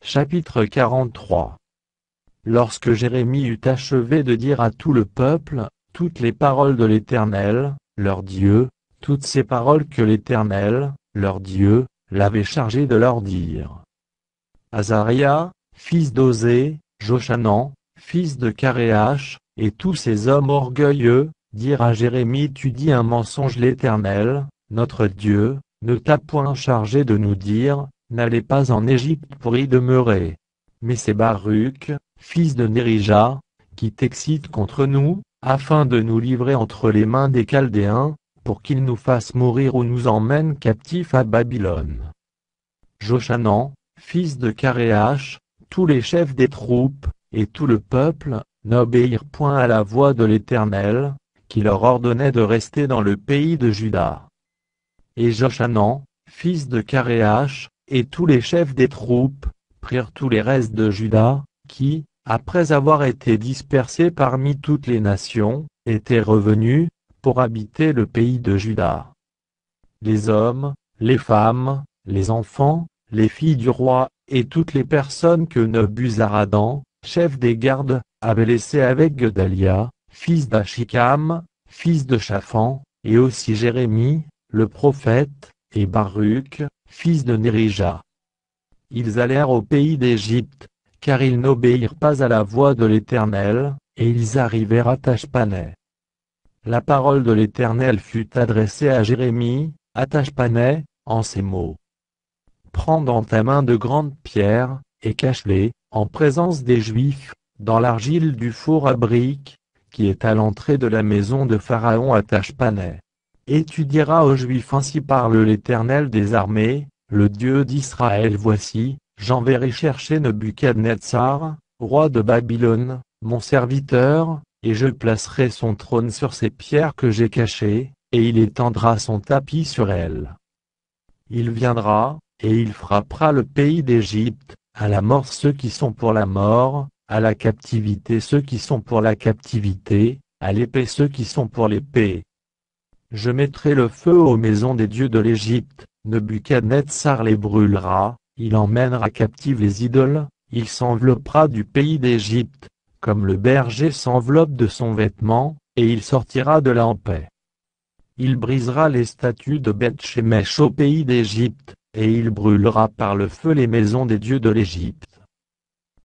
Chapitre 43. Lorsque Jérémie eut achevé de dire à tout le peuple toutes les paroles de l'Éternel, leur Dieu, toutes ces paroles que l'Éternel, leur Dieu, l'avait chargé de leur dire. Azaria, fils d'Osée, Jochanan, fils de Caréach, et tous ces hommes orgueilleux, dirent à Jérémie: Tu dis un mensonge. L'Éternel, notre Dieu, ne t'a point chargé de nous dire: N'allez pas en Égypte pour y demeurer. Mais c'est Baruch, fils de Nérija, qui t'excite contre nous, afin de nous livrer entre les mains des Chaldéens, pour qu'ils nous fassent mourir ou nous emmènent captifs à Babylone. Jochanan, fils de Caréach, tous les chefs des troupes, et tout le peuple, n'obéirent point à la voix de l'Éternel, qui leur ordonnait de rester dans le pays de Juda. Et Jochanan, fils de Caréach, et tous les chefs des troupes, prirent tous les restes de Juda, qui, après avoir été dispersés parmi toutes les nations, étaient revenus, pour habiter le pays de Juda. Les hommes, les femmes, les enfants, les filles du roi, et toutes les personnes que Nebuzaradan, chef des gardes, avait laissées avec Gedalia, fils d'Achikam, fils de Shaphan, et aussi Jérémie, le prophète, et Baruch, fils de Nérija. Ils allèrent au pays d'Égypte, car ils n'obéirent pas à la voix de l'Éternel, et ils arrivèrent à Tachpanais. La parole de l'Éternel fut adressée à Jérémie, à Tachpanais, en ces mots. Prends dans ta main de grandes pierres, et cache-les, en présence des Juifs, dans l'argile du four à briques, qui est à l'entrée de la maison de Pharaon à Tachpanais. Et tu diras aux Juifs: Ainsi parle l'Éternel des armées, le Dieu d'Israël. Voici, j'enverrai chercher Nebuchadnezzar, roi de Babylone, mon serviteur, et je placerai son trône sur ces pierres que j'ai cachées, et il étendra son tapis sur elles. Il viendra, et il frappera le pays d'Égypte, à la mort ceux qui sont pour la mort, à la captivité ceux qui sont pour la captivité, à l'épée ceux qui sont pour l'épée. Je mettrai le feu aux maisons des dieux de l'Égypte, Nebuchadnezzar les brûlera, il emmènera captives les idoles, il s'enveloppera du pays d'Égypte, comme le berger s'enveloppe de son vêtement, et il sortira de là en paix. Il brisera les statues de Beth-Shemesh au pays d'Égypte, et il brûlera par le feu les maisons des dieux de l'Égypte.